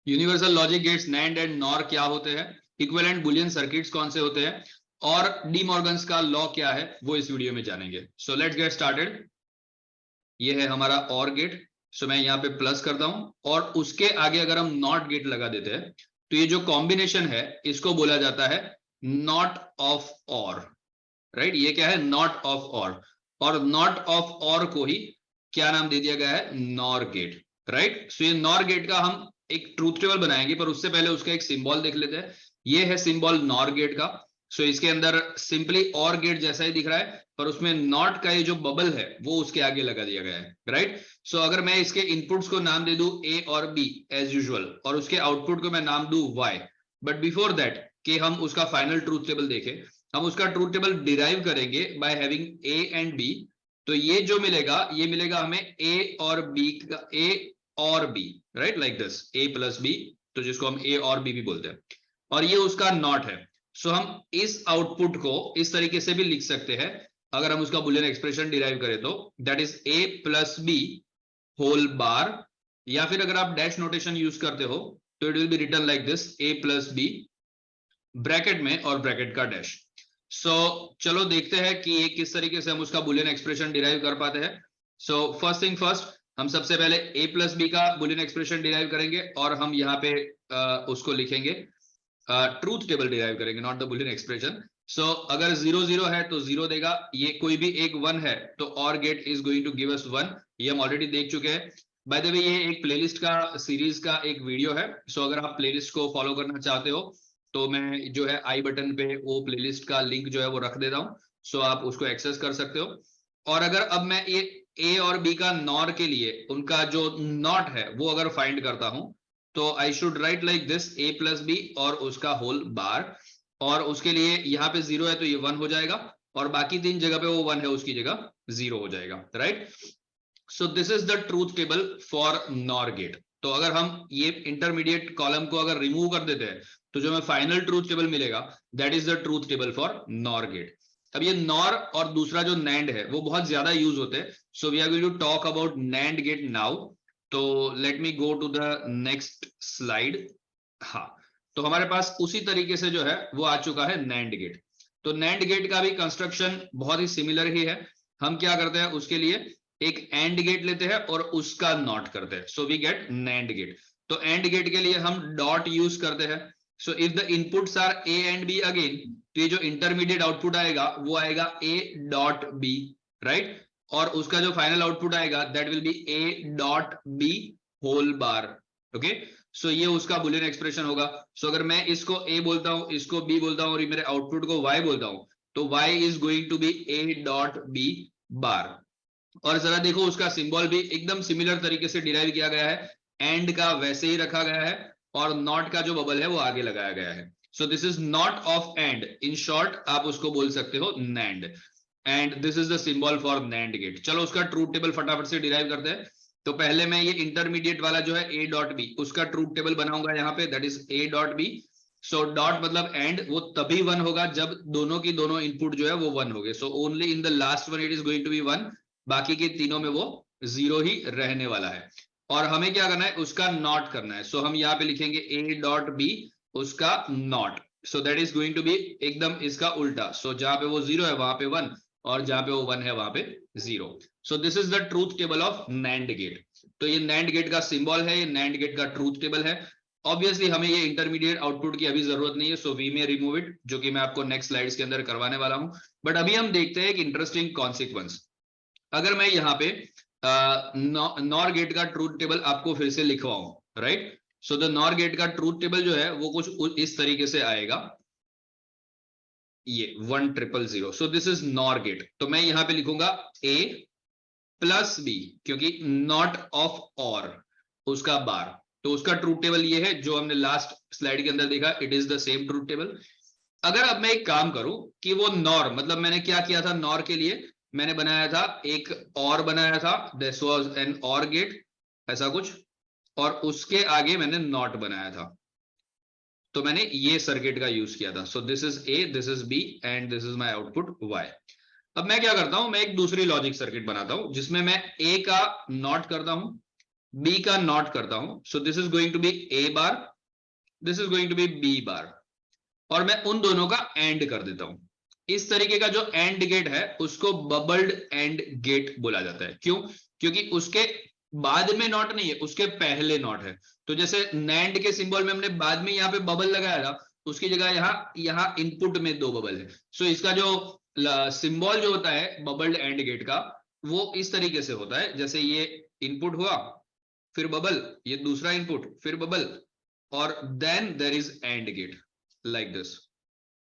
Universal logic gates NAND and nor क्या होते हैं, इक्विवेलेंट बुलियन सर्किट्स कौन से होते हैं, और डी मॉर्गन्स का लॉ क्या है, वो इस वीडियो में जानेंगे। सो लेट्स गेट स्टार्टेड। ये है हमारा और गेट। सो मैं यहाँ पे प्लस करता हूं और उसके आगे अगर हम नॉट गेट लगा देते हैं तो ये जो कॉम्बिनेशन है इसको बोला जाता है नॉट ऑफ और। राइट, ये क्या है, नॉट ऑफ और नॉट ऑफ और को ही क्या नाम दे दिया गया है, नॉर गेट। राइट, सो ये नॉर गेट का हम एक ट्रूथ टेबल बनाएंगे, पर उससे पहले उसका एक सिंबल देख लेते हैं। ये है सिंबल नॉर गेट का। सो इसके अंदर सिंपली और गेट जैसा ही दिख रहा है, पर उसमें नॉट का ये जो बबल है वो उसके आगे लगा दिया गया है। राइट, सो अगर मैं इसके इनपुट्स को नाम दे दूं ए और बी एज यूजुअल, और उसके आउटपुट को मैं नाम दूं वाई, बट बिफोर दैट कि हम उसका फाइनल ट्रूथ टेबल देखें, हम उसका ट्रूथ टेबल डिराइव करेंगे by having A and B. तो ये जो मिलेगा, ये मिलेगा हमें ए और बी का, ए और B, right, like this A plus B, तो जिसको हम ए और बी भी बोलते हैं, और ये उसका नॉट है। सो हम इस आउटपुट को इस तरीके से भी लिख सकते हैं, अगर हम उसका बुलियन एक्सप्रेशन डिराइव करें तो that is A plus B whole bar, या फिर अगर आप डैश नोटेशन यूज करते हो तो it will be written like this A plus B bracket में और ब्रैकेट का डैश। सो चलो देखते हैं कि ये किस तरीके से हम उसका बुलियन एक्सप्रेशन डिराइव कर पाते हैं। सो फर्स्ट थिंग फर्स्ट, हम सबसे पहले a प्लस बी का बुलियन एक्सप्रेशन डिराइव करेंगे, और हम यहाँ पे उसको लिखेंगे, ट्रूथ टेबल डिराइव करेंगे, नॉट द बुलियन एक्सप्रेशन। सो अगर 0 0 है तो 0 देगा, ये कोई भी एक 1 है तो और gate is going to give us 1। ये हम ऑलरेडी देख चुके हैं। बाय द वे ये एक प्लेलिस्ट का सीरीज का एक वीडियो है। सो अगर आप प्लेलिस्ट को फॉलो करना चाहते हो तो मैं जो है आई बटन पे वो प्लेलिस्ट का लिंक जो है वो रख देता हूं, सो आप उसको एक्सेस कर सकते हो। और अगर अब मैं ये ए और बी का नॉर के लिए उनका जो नॉट है वो अगर फाइंड करता हूं, तो I should write like this A plus B और उसका होल बार, और उसके लिए यहाँ पे 0 है तो ये 1 हो जाएगा, और बाकी 3 जगह पे वो 1 है उसकी जगह 0 हो जाएगा। Right, so this is the truth table for NOR gate. तो अगर हम ये इंटरमीडिएट कॉलम को अगर रिमूव कर देते हैं तो जो हमें फाइनल ट्रूथ टेबल मिलेगा that is the truth table for NOR gate. अब ये नॉर और दूसरा जो नैंड है वो बहुत ज्यादा यूज होते हैं, so we are going to talk about NAND gate now. तो let me go to the next slide. हाँ, तो हमारे पास उसी तरीके से जो है वो आ चुका है नैंड गेट। तो नैंड गेट का भी कंस्ट्रक्शन बहुत ही सिमिलर ही है। हम क्या करते हैं, उसके लिए एक एंड गेट लेते हैं और उसका नॉट करते हैं, so we get NAND gate. तो एंड गेट के लिए हम डॉट यूज करते हैं। So if the inputs are A and B again, तो ये जो इंटरमीडिएट आउटपुट आएगा वो आएगा ए डॉट बी, राइट, और उसका जो फाइनल आउटपुट आएगा that will be A dot B whole bar. Okay, so ये उसका बुलियन एक्सप्रेशन होगा। सो अगर मैं इसको ए बोलता हूं, इसको बी बोलता हूं, और मेरे आउटपुट को वाई बोलता हूं, तो Y is going to be A dot B bar. और जरा देखो उसका सिंबल भी एकदम सिमिलर तरीके से डिराइव किया गया है, एंड का वैसे ही रखा गया है, और नॉट का जो बबल है वो आगे लगाया गया है। So this is not of AND, in short आप उसको बोल सकते हो NAND, and this is the symbol for NAND gate. चलो उसका ट्रूथ टेबल फटाफट से डिराइव करते हैं। तो पहले मैं ये इंटरमीडिएट वाला जो है ए डॉट बी, उसका ट्रूथ टेबल बनाऊंगा यहाँ पे, that is A dot B. So dot मतलब एंड, वो तभी 1 होगा जब दोनों की दोनों इनपुट जो है वो 1 हो गए। So only in the last one it is going to be 1, बाकी के तीनों में वो 0 ही रहने वाला है। और हमें क्या करना है, उसका नॉट करना है। सो हम यहाँ पे लिखेंगे ए डॉट बी, उसका not. So that is going to be एकदम इसका उल्टा। सो जहां पे वो 0 है वहां पे 1, और जहां पे वो 1 है वहां पे 0। So this is the truth table of NAND gate. तो ये नैंड गेट का सिंबल है, ये नैंड गेट का ट्रूथ टेबल है। ऑब्वियसली हमें ये इंटरमीडिएट आउटपुट की अभी जरूरत नहीं है, so we may remove it, जो कि मैं आपको नेक्स्ट स्लाइड्स के अंदर करवाने वाला हूं। बट अभी हम देखते हैं एक इंटरेस्टिंग कॉन्सिक्वेंस। अगर मैं यहाँ पे नॉर गेट का ट्रूथ टेबल आपको फिर से लिखवाऊं, right, so the NOR gate का ट्रूथ टेबल जो है वो कुछ इस तरीके से आएगा, ये 1 0 0। So this is NOR gate. तो मैं यहाँ पे लिखूंगा ए प्लस बी, क्योंकि नॉट ऑफ और उसका बार। तो उसका ट्रूथ टेबल ये है जो हमने लास्ट स्लाइड के अंदर देखा, it is the same truth table. अगर अब मैं एक काम करूं कि वो नॉर, मतलब मैंने क्या किया था नॉर के लिए, मैंने बनाया था एक और बनाया था, दिस वाज एन और गेट ऐसा कुछ, और उसके आगे मैंने नॉट बनाया था। तो मैंने ये सर्किट का यूज किया था। So this is A, this is B, and this is my output Y. अब मैं क्या करता हूं, मैं एक दूसरी लॉजिक सर्किट बनाता हूं जिसमें मैं ए का नॉट करता हूं, बी का नॉट करता हूं, so this is going to be A bar, this is going to be B bar, और मैं उन दोनों का एंड कर देता हूं। इस तरीके का जो एंड गेट है उसको बबल्ड एंड गेट बोला जाता है। क्यों? क्योंकि उसके बाद में नॉट नहीं है, उसके पहले नॉट है। तो जैसे नैंड के सिंबल में हमने बाद में यहाँ पे बबल लगाया था, उसकी जगह यहाँ इनपुट में 2 बबल है। सो इसका जो सिंबल जो होता है बबल्ड एंड गेट का, वो इस तरीके से होता है, जैसे ये इनपुट हुआ, फिर बबल, ये दूसरा इनपुट, फिर बबल, और then there is AND gate like this.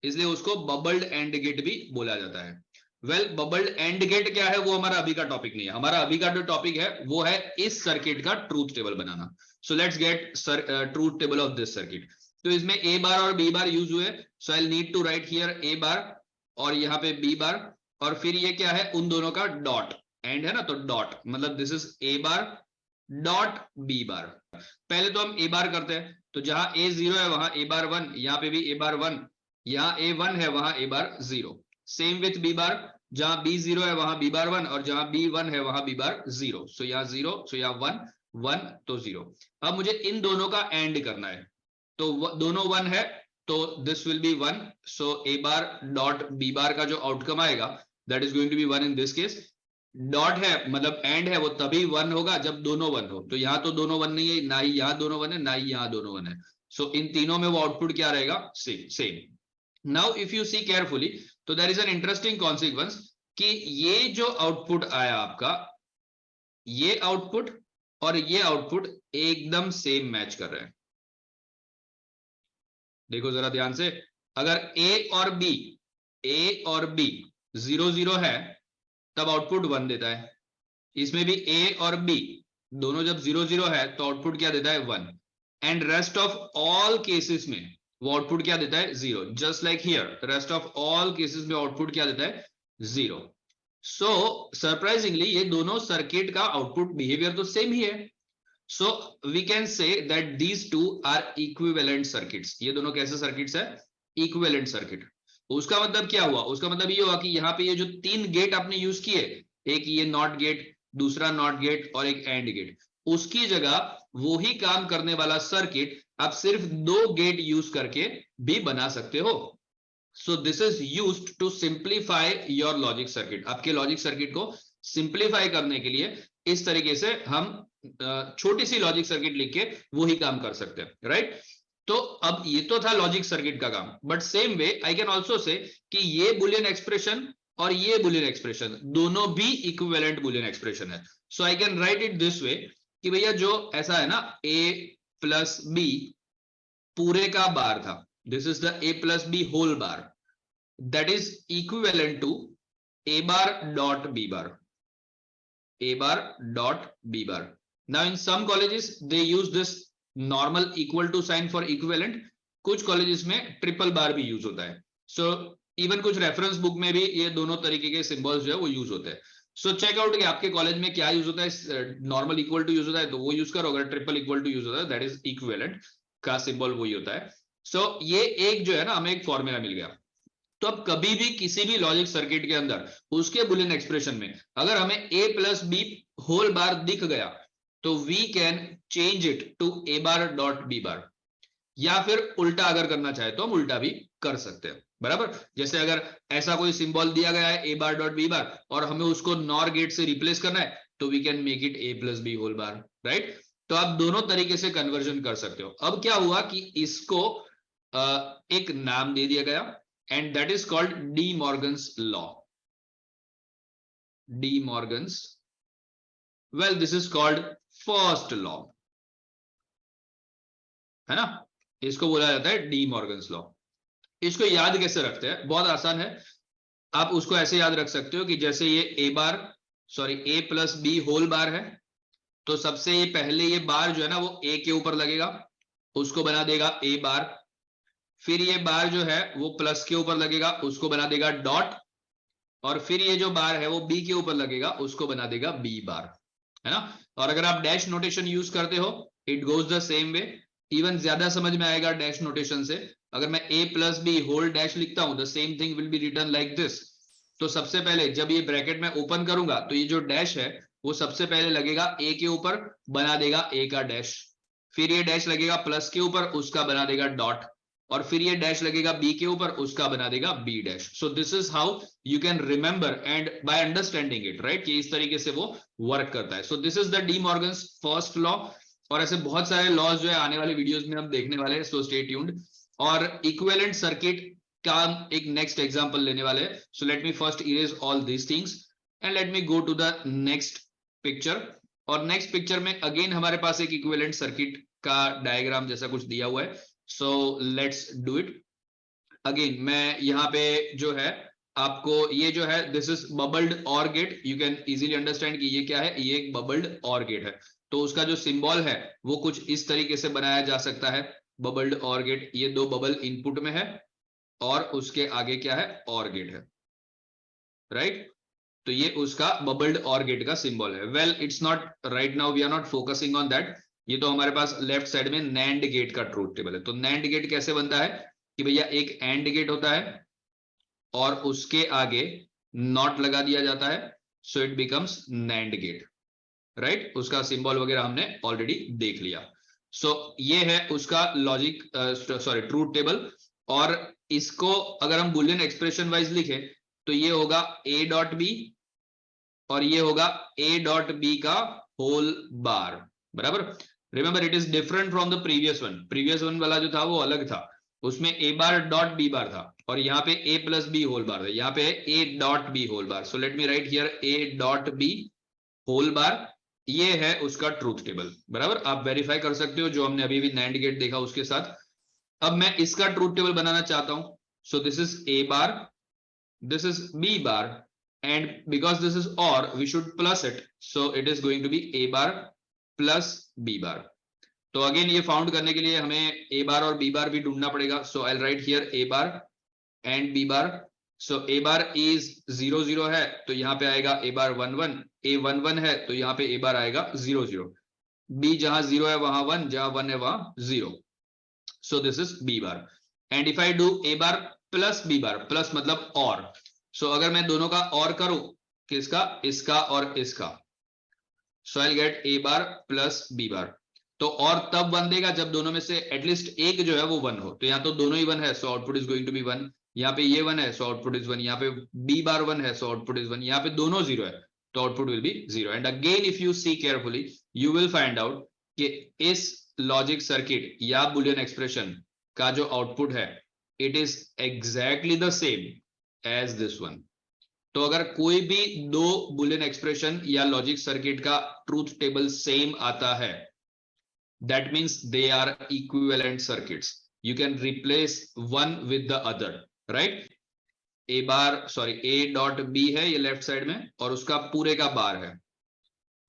इसलिए उसको बबल्ड एंड गेट भी बोला जाता है। वेल, बबल्ड एंड गेट क्या है वो हमारा अभी का टॉपिक नहीं है। हमारा अभी का जो टॉपिक है वो है इस सर्किट का ट्रूथ टेबल बनाना। So let's get truth table of this circuit. तो इसमें ए बार और बी बार यूज हुए, so I need to write here A bar और यहाँ पे बी बार, और फिर ये क्या है, उन दोनों का डॉट, एंड है ना, तो डॉट मतलब this is A bar dot B bar. पहले तो हम ए बार करते हैं, तो जहां ए 0 है वहां ए बार 1, यहाँ पे भी ए बार 1, यहाँ ए 1 है वहां ए बार 0। सेम विथ बी बार, जहां बी 0 है वहां बी बार 1, और जहां बी 1 है वहां बी बार 0। सो यहाँ 0, सो यहाँ 1 1 तो 0। अब मुझे इन दोनों का एंड करना है, तो दोनों 1 है तो this will be 1। So A bar dot B bar का जो आउटकम आएगा that is going to be 1 in this case. Dot है मतलब एंड है, वो तभी 1 होगा जब दोनों 1 हो। तो यहाँ तो दोनों 1 नहीं है, ना ही यहाँ दोनों 1 है, ना ही यहाँ दोनों 1 है। सो इन तीनों में वो आउटपुट क्या रहेगा, same. Now if you see carefully, तो there is an interesting consequence कि ये जो आउटपुट आया आपका, ये आउटपुट और ये आउटपुट एकदम सेम मैच कर रहे हैं। देखो जरा ध्यान से, अगर ए और बी 0 0 है तब आउटपुट 1 देता है। इसमें भी ए और बी दोनों जब 0 0 है तो आउटपुट क्या देता है, 1। And rest of all cases में वो आउटपुट क्या देता है, 0। Just like here, rest of all cases में आउटपुट क्या देता है, 0। सो सरप्राइजिंगली ये दोनों सर्किट का आउटपुट बिहेवियर तो सेम ही है। So we can say that these two are equivalent circuits. ये दोनों कैसे सर्किट्स है, इक्विवेलेंट सर्किट। उसका मतलब क्या हुआ, उसका मतलब ये हुआ कि यहाँ पे ये जो 3 गेट आपने यूज किए, एक ये नॉट गेट, दूसरा नॉट गेट और एक एंड गेट, उसकी जगह वो ही काम करने वाला सर्किट आप सिर्फ 2 गेट यूज करके भी बना सकते हो। So this is used to simplify your logic circuit. आपके लॉजिक सर्किट को सिंप्लीफाई करने के लिए इस तरीके से हम छोटी सी लॉजिक सर्किट लिख के वो ही काम कर सकते हैं, राइट। तो अब ये तो था लॉजिक सर्किट का काम, but same way I can also say कि ये बुलियन एक्सप्रेशन और ये बुलियन एक्सप्रेशन दोनों भी इक्विवेलेंट बुलियन एक्सप्रेशन है। So I can write it this way कि भैया जो ऐसा है ना, a प्लस बी पूरे का बार था, this is the a plus B whole bar, that is equivalent to a bar dot b bar, a bar dot b bar. Now in some colleges they use this normal equal to sign for equivalent, कुछ colleges में triple bar भी use होता है। So even कुछ reference book में भी ये दोनों तरीके के सिंबल्स जो है वो यूज होते हैं। सो चेक आउट कि आपके कॉलेज में क्या यूज होता है। नॉर्मल इक्वल टू यूज होता है तो वो यूज करो, अगर ट्रिपल इक्वल टू यूज होता है दैट इज इक्विवेलेंट का सिंबल वही होता है। सो ये एक जो है ना, हमें एक फॉर्मूला मिल गया। तो अब कभी भी किसी भी लॉजिक सर्किट के अंदर उसके बुलियन एक्सप्रेशन में अगर हमें a plus B whole bar दिख गया तो we can change it to a bar dot b bar, या फिर उल्टा अगर करना चाहे तो हम उल्टा भी कर सकते हैं, बराबर। जैसे अगर ऐसा कोई सिंबल दिया गया है a बार डॉट b बार और हमें उसको नॉर गेट से रिप्लेस करना है तो we can make it a plus B whole bar, right. तो आप दोनों तरीके से कन्वर्जन कर सकते हो। अब क्या हुआ कि इसको एक नाम दे दिया गया and that is called D Morgan's law. D Morgan's, well this is called first law, है ना, इसको बोला जाता है डी मॉर्गन्स लॉ। इसको याद कैसे रखते हैं, बहुत आसान है। आप उसको ऐसे याद रख सकते हो कि जैसे ये a plus B whole bar है, तो सबसे ये पहले ये बार जो है ना वो a के ऊपर लगेगा, उसको बना देगा a बार। फिर ये बार जो है वो प्लस के ऊपर लगेगा, उसको बना देगा डॉट। और फिर ये जो बार है वो b के ऊपर लगेगा, उसको बना देगा b बार, है ना। और अगर आप डैश नोटेशन यूज करते हो it goes the same way, even ज्यादा समझ में आएगा डैश नोटेशन से। अगर मैं a plus B whole dash लिखता हूं the same thing will be written like this. तो सबसे पहले जब ये ब्रैकेट में ओपन करूंगा तो ये जो डैश है वो सबसे पहले लगेगा ए के ऊपर, बना देगा ए का डैश, फिर ये डैश लगेगा प्लस के ऊपर, उसका बना देगा डॉट, और फिर ये डैश लगेगा बी के ऊपर, उसका बना देगा B dash. So this is how you can remember and by understanding it, right, कि इस तरीके से वो वर्क करता है. So this is the De Morgan's first law. और ऐसे बहुत सारे लॉज जो है आने वाले वीडियोस में हम देखने वाले हैं, सो स्टे ट्यून्ड. और इक्विवेलेंट सर्किट का एक नेक्स्ट एग्जांपल लेने वाले हैं. So let me first erase all these things and let me go to the next picture. और नेक्स्ट पिक्चर में अगेन हमारे पास एक इक्विवेलेंट सर्किट का डायग्राम जैसा कुछ दिया हुआ है. So let's do it. Again मैं यहाँ पे जो है आपको ये जो है this is bubbled OR gate. You can easily understand कि ये क्या है, ये एक बबल्ड ऑर गेट है. तो उसका जो सिंबल है वो कुछ इस तरीके से बनाया जा सकता है, बबल्ड ऑर गेट. ये दो बबल इनपुट में है और उसके आगे क्या है, ऑर गेट है, राइट. तो ये उसका बबल्ड ऑर गेट का सिंबल है. Well it's not right now, we are not focusing on that. ये तो हमारे पास लेफ्ट साइड में नैंड गेट का ट्रूथ टेबल है. तो नैंड गेट कैसे बनता है कि भैया एक एंड गेट होता है और उसके आगे नॉट लगा दिया जाता है, so it becomes NAND gate, right. उसका सिंबल वगैरह हमने ऑलरेडी देख लिया. सो ये है उसका लॉजिक सॉरी ट्रूथ टेबल. और इसको अगर हम बुलियन एक्सप्रेशन वाइज लिखे तो ये होगा a डॉट बी और ये होगा a डॉट बी का होल बार, बराबर. Remember it is different from the previous one. Previous one वाला जो था वो अलग था, उसमें a bar dot b bar था और यहाँ पे a plus B whole bar था. यहाँ पे a dot B whole bar. So let me write here a dot B whole bar. ये है उसका ट्रूथ टेबल, बराबर. आप वेरीफाई कर सकते हो जो हमने अभी भी नैंड गेट देखा उसके साथ. अब मैं इसका ट्रूथ टेबल बनाना चाहता हूं. So this is a bar, this is b bar, and because this is or we should plus it, so it is going to be a bar plus b bar. तो again ये found करने के लिए हमें a बार और b बार भी ढूंढना पड़ेगा. So I write here a bar and b bar. So a bar is 0 0 है तो यहाँ पे आएगा a बार 1 1, a 1 1 है तो यहाँ पे a बार आएगा 0 0, b जहां 0 है वहां 1, जहां 1 है वहां 0. So this is b bar. And if I do a bar plus B bar, plus मतलब और. सो अगर मैं दोनों का और करूं, किसका, इसका और इसका, so I get a bar plus b bar. तो और तब 1 देगा जब दोनों में से एटलीस्ट एक जो है वो 1 हो. तो यहाँ तो दोनों ही 1 है, so output is going to be 1. यहाँ पे ये 1 है सो आउटपुट इज 1. यहाँ पे b बार 1 है सो आउटपुट इज 1. यहाँ पे दोनों 0 है तो output will be 0. And again if you see carefully you will find out कि इस लॉजिक सर्किट या बुलियन एक्सप्रेशन का जो आउटपुट है it is exactly the same as this one. तो अगर कोई भी दो बुलियन एक्सप्रेशन या लॉजिक सर्किट का ट्रूथ टेबल सेम आता है, that means they are equivalent circuits. You can replace one with the other, right? a bar sorry a dot b है ये लेफ्ट साइड में और उसका पूरे का बार है,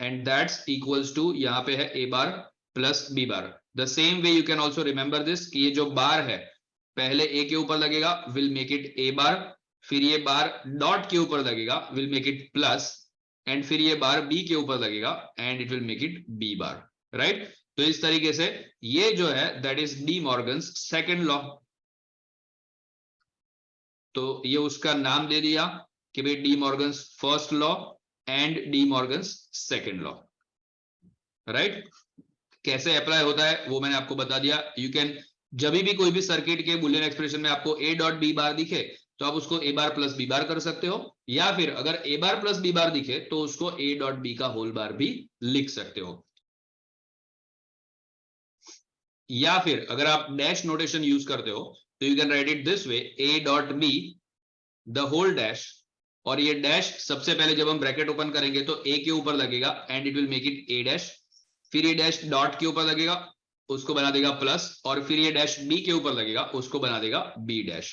and that's equals to यहाँ पे है a bar plus b bar. The same way you can also remember this कि ये जो बार है पहले a के ऊपर लगेगा, विल मेक इट a बार, फिर ये बार डॉट के ऊपर लगेगा, will make it plus, and फिर ये बार b के ऊपर लगेगा and it will make it b bar, right. तो इस तरीके से ये जो है that is D Morgan's second law. तो ये उसका नाम दे दिया कि भाई D Morgan's first law and D Morgan's second law, right. कैसे अप्लाई होता है वो मैंने आपको बता दिया. यू कैन जब भी कोई भी सर्किट के बुलियन एक्सप्रेशन में आपको a डॉट बी बार दिखे तो आप उसको a बार प्लस b बार कर सकते हो, या फिर अगर a बार प्लस b बार दिखे तो उसको a डॉट b का होल बार भी लिख सकते हो. या फिर अगर आप डैश नोटेशन यूज करते हो तो you can write it this way, a dot b the whole dash, और ये डैश सबसे पहले जब हम ब्रैकेट ओपन करेंगे तो a के ऊपर लगेगा and it will make it a dash, फिर ये डैश डॉट के ऊपर लगेगा उसको बना देगा प्लस, और फिर ये डैश b के ऊपर लगेगा उसको बना देगा b डैश.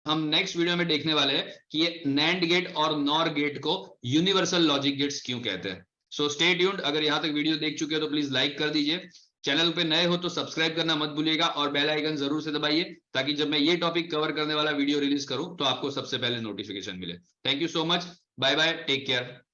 हम नेक्स्ट वीडियो में देखने वाले हैं कि ये नैंड गेट और नॉर गेट को यूनिवर्सल लॉजिक गेट्स क्यों कहते हैं. So stay tuned. अगर यहां तक वीडियो देख चुके हो तो प्लीज लाइक कर दीजिए, चैनल पे नए हो तो सब्सक्राइब करना मत भूलिएगा और बेल आइकन जरूर से दबाइए ताकि जब मैं ये टॉपिक कवर करने वाला वीडियो रिलीज करूं तो आपको सबसे पहले नोटिफिकेशन मिले. Thank you so much. Bye bye, take care.